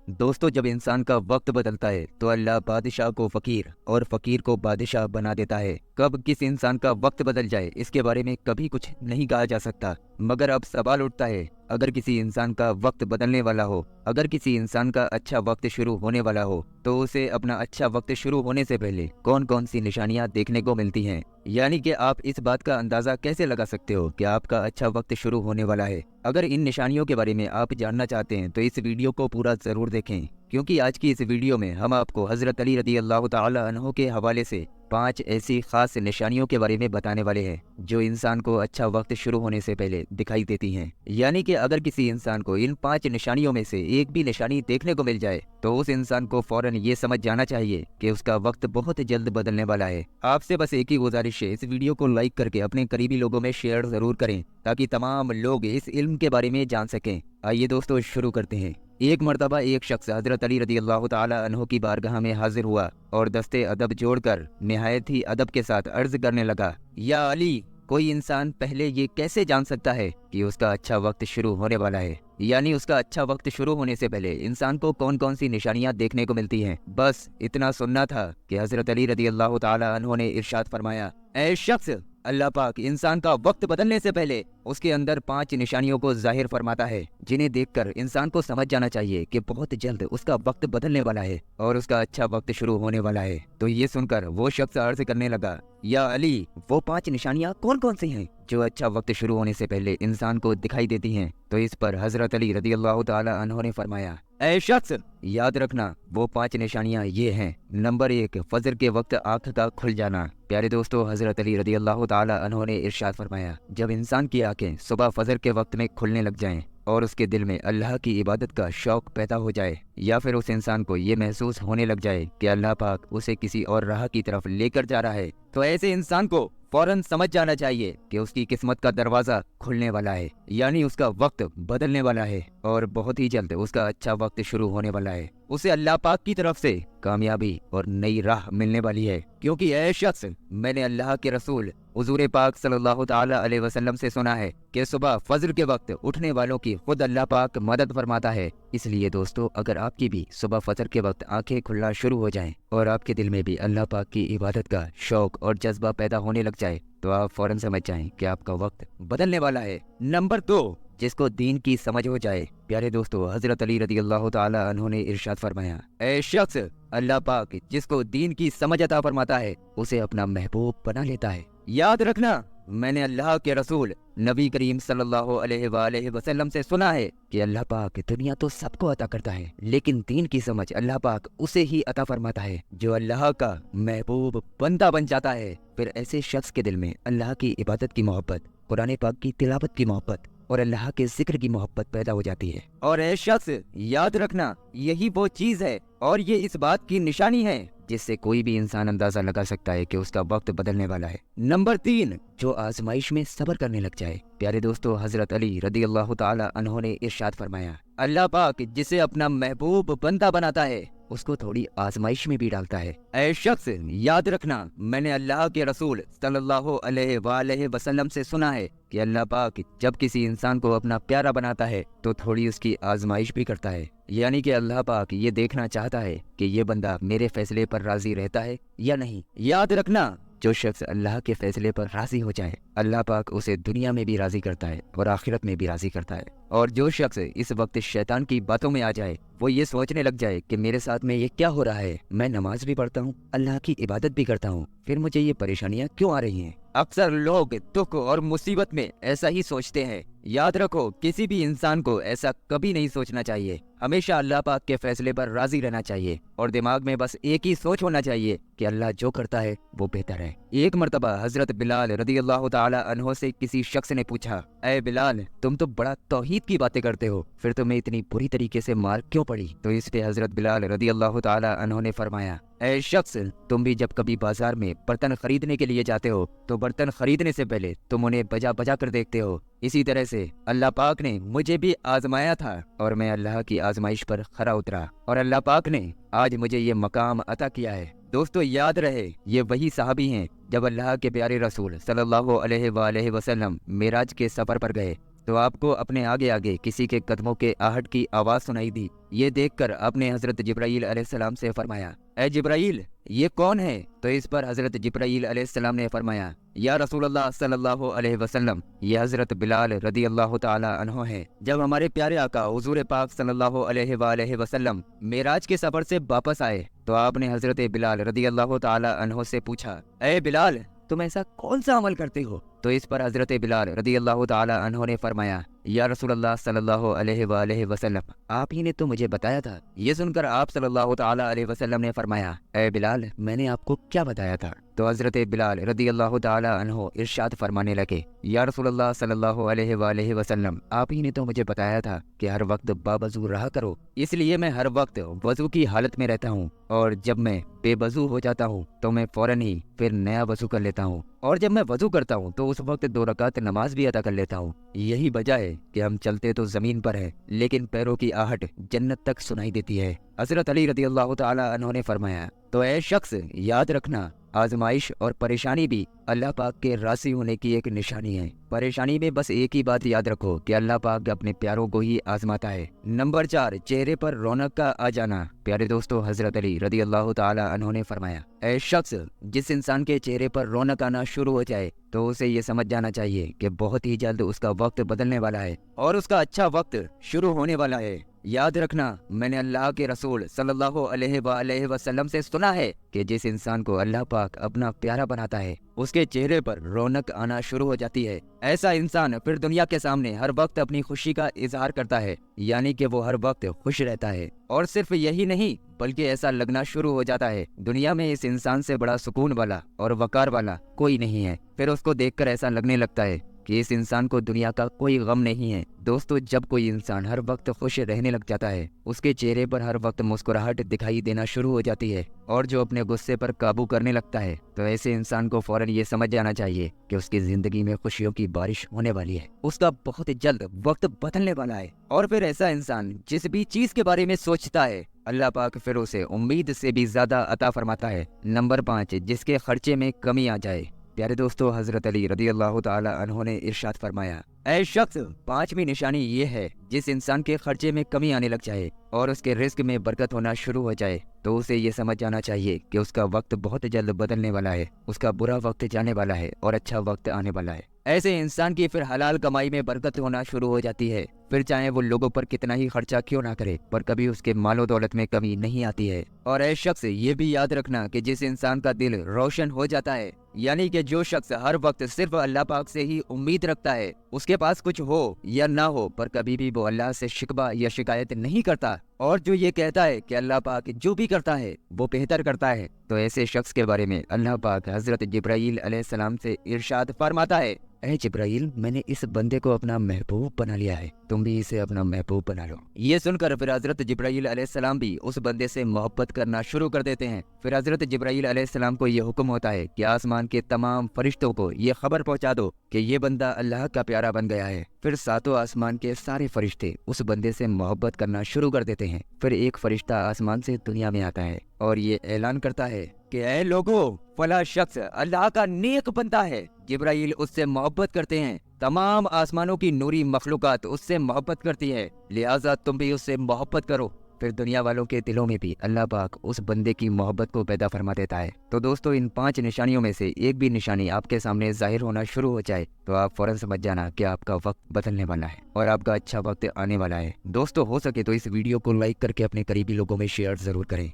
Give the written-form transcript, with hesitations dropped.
दोस्तों, जब इंसान का वक्त बदलता है तो अल्लाह बादशाह को फकीर और फकीर को बादशाह बना देता है। कब किस इंसान का वक्त बदल जाए इसके बारे में कभी कुछ नहीं कहा जा सकता, मगर अब सवाल उठता है, अगर किसी इंसान का वक्त बदलने वाला हो, अगर किसी इंसान का अच्छा वक्त शुरू होने वाला हो, तो उसे अपना अच्छा वक्त शुरू होने से पहले कौन कौन सी निशानियां देखने को मिलती हैं। यानी कि आप इस बात का अंदाजा कैसे लगा सकते हो कि आपका अच्छा वक्त शुरू होने वाला है। अगर इन निशानियों के बारे में आप जानना चाहते हैं तो इस वीडियो को पूरा जरूर देखें, क्योंकि आज की इस वीडियो में हम आपको हजरत अली रदी अल्लाह ताला अन्हो के हवाले से 5 ऐसी खास निशानियों के बारे में बताने वाले हैं जो इंसान को अच्छा वक्त शुरू होने से पहले दिखाई देती हैं। यानी कि अगर किसी इंसान को इन 5 निशानियों में से एक भी निशानी देखने को मिल जाए तो उस इंसान को फौरन ये समझ जाना चाहिए कि उसका वक्त बहुत जल्द बदलने वाला है। आपसे बस एक ही गुजारिश है, इस वीडियो को लाइक करके अपने करीबी लोगों में शेयर जरूर करें ताकि तमाम लोग इस इल्म के बारे में जान सकें। आइए दोस्तों, शुरू करते हैं। एक मर्तबा एक शख्स हजरत अली रदी अल्लाह ताला अन्हो की बारगाह में हाजिर हुआ और दस्ते अदब जोड़कर निहायत ही अदब के साथ अर्ज करने लगा, या अली, कोई इंसान पहले ये कैसे जान सकता है कि उसका अच्छा वक्त शुरू होने वाला है। यानी उसका अच्छा वक्त शुरू होने से पहले इंसान को कौन कौन सी निशानियां देखने को मिलती हैं। बस इतना सुनना था कि हजरत अली रदी अल्लाह ताला अन्हो ने इरशाद फरमाया, ऐ शख्स, अल्लाह पाक इंसान का वक्त बदलने से पहले उसके अंदर 5 निशानियों को जाहिर फरमाता है, जिन्हें देखकर इंसान को समझ जाना चाहिए कि बहुत जल्द उसका वक्त बदलने वाला है और उसका अच्छा वक्त शुरू होने वाला है। तो ये सुनकर वो शख्स अर्ज करने लगा, या अली, वो 5 निशानियां कौन कौन सी हैं जो अच्छा वक्त शुरू होने से पहले इंसान को दिखाई देती हैं। तो इस पर हजरत अली रदी अल्लाह ताला अन्हो ने फरमाया, ऐ शख्स, याद रखना, वो 5 निशानियां ये हैं। नंबर 1, फजर के वक्त आंख का खुल जाना। प्यारे दोस्तों, हजरत अली रदी अल्लाह ताला अन्हो ने इरशाद फरमाया, जब इंसान की आंखें सुबह फजर के वक्त में खुलने लग जाएं और उसके दिल में अल्लाह की इबादत का शौक पैदा हो जाए, या फिर उस इंसान को ये महसूस होने लग जाए कि अल्लाह पाक उसे किसी और राह की तरफ लेकर जा रहा है, तो ऐसे इंसान को फौरन समझ जाना चाहिए कि उसकी किस्मत का दरवाजा खुलने वाला है, यानी उसका वक्त बदलने वाला है और बहुत ही जल्द उसका अच्छा वक्त शुरू होने वाला है। उसे अल्लाह पाक की तरफ से कामयाबी और नई राह मिलने वाली है। क्योंकि ऐ शख्स, मैंने अल्लाह के रसूल हुजूर पाक सल्लल्लाहु ताला अलैहि वसल्लम से सुना है कि सुबह फजर के वक्त उठने वालों की खुद अल्लाह पाक मदद फरमाता है। इसलिए दोस्तों, अगर आपकी भी सुबह फजर के वक्त आंखें खुलना शुरू हो जाएं और आपके दिल में भी अल्लाह पाक की इबादत का शौक और जज्बा पैदा होने लग जाए, तो आप फौरन समझ जाएं कि आपका वक्त बदलने वाला है। नंबर 2, जिसको दीन की समझ हो जाए। प्यारे दोस्तों, हजरत अली रदी अल्लाह ताला अन्हो ने इरशाद फरमाया, ऐ शख्स, अल्लाह पाक जिसको दीन की समझ अता फरमाता है उसे अपना महबूब बना लेता है। याद रखना, मैंने अल्लाह के रसूल नबी करीम सल्लल्लाहु अलैहि वसल्लम से सुना है कि अल्लाह पाक दुनिया तो सबको अता करता है, लेकिन दीन की समझ अल्लाह पाक उसे ही अता फरमाता है जो अल्लाह का महबूब बंदा बन जाता है। फिर ऐसे शख्स के दिल में अल्लाह की इबादत की मोहब्बत, कुरान पाक की तिलावत की मोहब्बत और अल्लाह के जिक्र की मोहब्बत पैदा हो जाती है। और ऐ शख्स, याद रखना, यही वो चीज है और ये इस बात की निशानी है जिससे कोई भी इंसान अंदाजा लगा सकता है कि उसका वक्त बदलने वाला है। नंबर 3, जो आजमाइश में सब्र करने लग जाए। प्यारे दोस्तों, हजरत अली रदी अल्लाह ताला अन्हो ने इरशाद फरमाया, अल्लाह पाक जिसे अपना महबूब बंदा बनाता है उसको थोड़ी आजमाइश में भी डालता है। ऐ शख्स, याद रखना, मैंने अल्लाह के रसूल सल्लल्लाहु अलैहि वसल्लम से सुना है कि अल्लाह पाक जब किसी इंसान को अपना प्यारा बनाता है तो थोड़ी उसकी आजमाइश भी करता है। यानी कि अल्लाह पाक ये देखना चाहता है कि ये बंदा मेरे फैसले पर राजी रहता है या नहीं। याद रखना, जो शख्स अल्लाह के फैसले पर राजी हो जाए, अल्लाह पाक उसे दुनिया में भी राजी करता है और आखिरत में भी राजी करता है। और जो शख्स इस वक्त शैतान की बातों में आ जाए, वो ये सोचने लग जाए कि मेरे साथ में ये क्या हो रहा है, मैं नमाज भी पढ़ता हूँ, अल्लाह की इबादत भी करता हूँ, फिर मुझे ये परेशानियाँ क्यों आ रही हैं। अक्सर लोग दुख और मुसीबत में ऐसा ही सोचते हैं। याद रखो, किसी भी इंसान को ऐसा कभी नहीं सोचना चाहिए। हमेशा अल्लाह पाक के फैसले पर राजी रहना चाहिए और दिमाग में बस एक ही सोच होना चाहिए कि अल्लाह जो करता है वो बेहतर है। एक मर्तबा हजरत बिलाल रदी अल्लाह ताला अन्हो से किसी शख्स ने पूछा, ऐ बिलाल, तुम तो बड़ा तौहीद की बातें करते हो, फिर तुम्हें इतनी बुरी तरीके से मार क्यों पड़ी। तो इस पे हजरत बिलाल रदी अल्लाह ताला अन्हो ने फरमाया, ऐ शख्स, तुम भी जब कभी बाजार में बर्तन खरीदने के लिए जाते हो तो बर्तन खरीदने से पहले तुम उन्हें बजा बजा कर देखते हो। इसी तरह से अल्लाह पाक ने मुझे भी आजमाया था और मैं अल्लाह की आजमाइश पर खरा उतरा और अल्लाह पाक ने आज मुझे ये मकाम अता किया है। दोस्तों, याद रहे, ये वही सहाबी हैं जब अल्लाह के प्यारे रसूल सल्लल्लाहु अलैहि वसल्लम मेराज के सफर पर गए तो आपको अपने आगे आगे किसी के कदमों के आहट की आवाज सुनाई दी। ये देखकर आपने हजरत जिब्राईल अलैहिस्सलाम से फरमाया, ए जिब्राईल, ये कौन है? तो इस पर हजरत जिब्राईल अलैहिस्सलाम ने फरमाया, या रसूलल्लाह सल्लल्लाहु अलैहि वसल्लम, ये हजरत बिलाल रदी अल्लाह ताला अन्हो है। जब हमारे प्यारे आका हुजूर पाक सल्लल्लाहु अलैहि वसल्लम मेराज के सफर से वापस आए तो आपने हजरत बिलाल रदी अल्लाह ताला अन्हो से पूछा, ए बिलाल, तुम ऐसा कौन सा अमल करते हो? तो इस पर हजरत बिलाल रदी अल्लाह ताला अन्हो ने फरमाया, या रसूलल्लाह सल्लल्लाहु अलैहि वसल्लम, आप ही ने तो मुझे बताया था। ये सुनकर आप सल्लल्लाहु ताला अलैहि वसल्लम ने फरमाया, ए बिलाल, मैंने आपको क्या बताया था? तो हजरत बिलाल रदी अल्लाह ताला अन्हो इरशाद फरमाने लगे, या रसूलल्लाह सल्लल्लाहु अलैहि वसल्लम, आप ही ने तो मुझे बताया था कि हर वक्त बावजू रहा करो। इसलिए मैं हर वक्त वजू की हालत में रहता हूँ, और जब मैं बेवजू हो जाता हूँ तो मैं फौरन ही फिर नया वजू कर लेता हूँ, और जब मैं वजू करता हूँ तो उस वक्त 2 रकात नमाज भी अदा कर लेता हूँ। यही वजह है कि हम चलते तो जमीन पर हैं, लेकिन पैरों की आहट जन्नत तक सुनाई देती है। हजरत अली रदी अल्लाह ताला अन्हो ने फरमाया, तो ऐ शख्स, याद रखना, आजमाइश और परेशानी भी अल्लाह पाक के राज़ी होने की एक निशानी है। परेशानी में बस एक ही बात याद रखो कि अल्लाह पाक अपने प्यारों को ही आजमाता है। नंबर 4, चेहरे पर रौनक का आ जाना। प्यारे दोस्तों, हजरत अली रदी अल्लाह ताला अन्हो ने फरमाया, ऐ शख्स, जिस इंसान के चेहरे पर रौनक आना शुरू हो जाए तो उसे ये समझ जाना चाहिए कि बहुत ही जल्द उसका वक्त बदलने वाला है और उसका अच्छा वक्त शुरू होने वाला है। याद रखना, मैंने अल्लाह के रसूल सल्लल्लाहु अलैहि वसल्लम से सुना है कि जिस इंसान को अल्लाह पाक अपना प्यारा बनाता है उसके चेहरे पर रौनक आना शुरू हो जाती है। ऐसा इंसान फिर दुनिया के सामने हर वक्त अपनी खुशी का इजहार करता है, यानी कि वो हर वक्त खुश रहता है। और सिर्फ यही नहीं, बल्कि ऐसा लगना शुरू हो जाता है दुनिया में इस इंसान से बड़ा सुकून वाला और वकार वाला कोई नहीं है। फिर उसको देखकर ऐसा लगने लगता है कि इस इंसान को दुनिया का कोई गम नहीं है। दोस्तों, जब कोई इंसान हर वक्त खुश रहने लग जाता है, उसके चेहरे पर हर वक्त मुस्कुराहट दिखाई देना शुरू हो जाती है और जो अपने गुस्से पर काबू करने लगता है, तो ऐसे इंसान को फौरन ये समझ जाना चाहिए कि उसकी जिंदगी में खुशियों की बारिश होने वाली है, उसका बहुत जल्द वक्त बदलने वाला है। और फिर ऐसा इंसान जिस भी चीज के बारे में सोचता है, अल्लाह पाक फिर उसे उम्मीद से भी ज्यादा अता फरमाता है। नंबर 5, जिसके खर्चे में कमी आ जाए। प्यारे दोस्तों, हजरत अली रदी अल्लाह ताला अन्हो ने इरशाद फरमाया, ऐ शख्स, 5वीं निशानी ये है, जिस इंसान के खर्चे में कमी आने लग जाए और उसके रिस्क में बरकत होना शुरू हो जाए तो उसे ये समझ जाना चाहिए कि उसका वक्त बहुत जल्द बदलने वाला है, उसका बुरा वक्त जाने वाला है और अच्छा वक्त आने वाला है। ऐसे इंसान की फिर हलाल कमाई में बरकत होना शुरू हो जाती है। फिर चाहे वो लोगों पर कितना ही खर्चा क्यों ना करे, पर कभी उसके मालो दौलत में कमी नहीं आती है। और ऐ शख्स, ये भी याद रखना कि जिस इंसान का दिल रोशन हो जाता है, यानी कि जो शख्स हर वक्त सिर्फ अल्लाह पाक से ही उम्मीद रखता है, उसके पास कुछ हो या ना हो, पर कभी भी वो अल्लाह से शिकवा या शिकायत नहीं करता, और जो ये कहता है कि अल्लाह पाक जो भी करता है वो बेहतर करता है, तो ऐसे शख्स के बारे में अल्लाह पाक हजरत जिब्राईल अलैहिस्सलाम से इरशाद फरमाता है, ऐ जिब्राईल, मैंने इस बंदे को अपना महबूब बना लिया है, तुम भी इसे अपना महबूब बना लो। ये सुनकर फिर हजरत जिब्राईल अलैहिस्सलाम भी उस बंदे से मोहब्बत करना शुरू कर देते हैं। फिर हजरत जिब्राईल अलैहिस्सलाम को ये हुक्म होता है कि आसमान के तमाम फरिश्तों को ये खबर पहुंचा दो कि ये बंदा अल्लाह का प्यारा बन गया है। फिर 7 आसमान के सारे फरिश्ते उस बंदे से मोहब्बत करना शुरू कर देते हैं। फिर एक फरिश्ता आसमान से दुनिया में आता है और ये ऐलान करता है कि ऐ लोगो, फला शख्स अल्लाह का नेक बंदा है। जिब्राईल उससे मोहब्बत करते हैं, तमाम आसमानों की नूरी मखलूकात उससे मोहब्बत करती है, लिहाजा तुम भी उससे मोहब्बत करो। फिर दुनिया वालों के दिलों में भी अल्लाह पाक उस बंदे की मोहब्बत को पैदा फरमा देता है। तो दोस्तों, इन 5 निशानियों में से एक भी निशानी आपके सामने जाहिर होना शुरू हो जाए तो आप फौरन समझ जाना कि आपका वक्त बदलने वाला है और आपका अच्छा वक्त आने वाला है। दोस्तों, हो सके तो इस वीडियो को लाइक करके अपने करीबी लोगों में शेयर जरूर करें।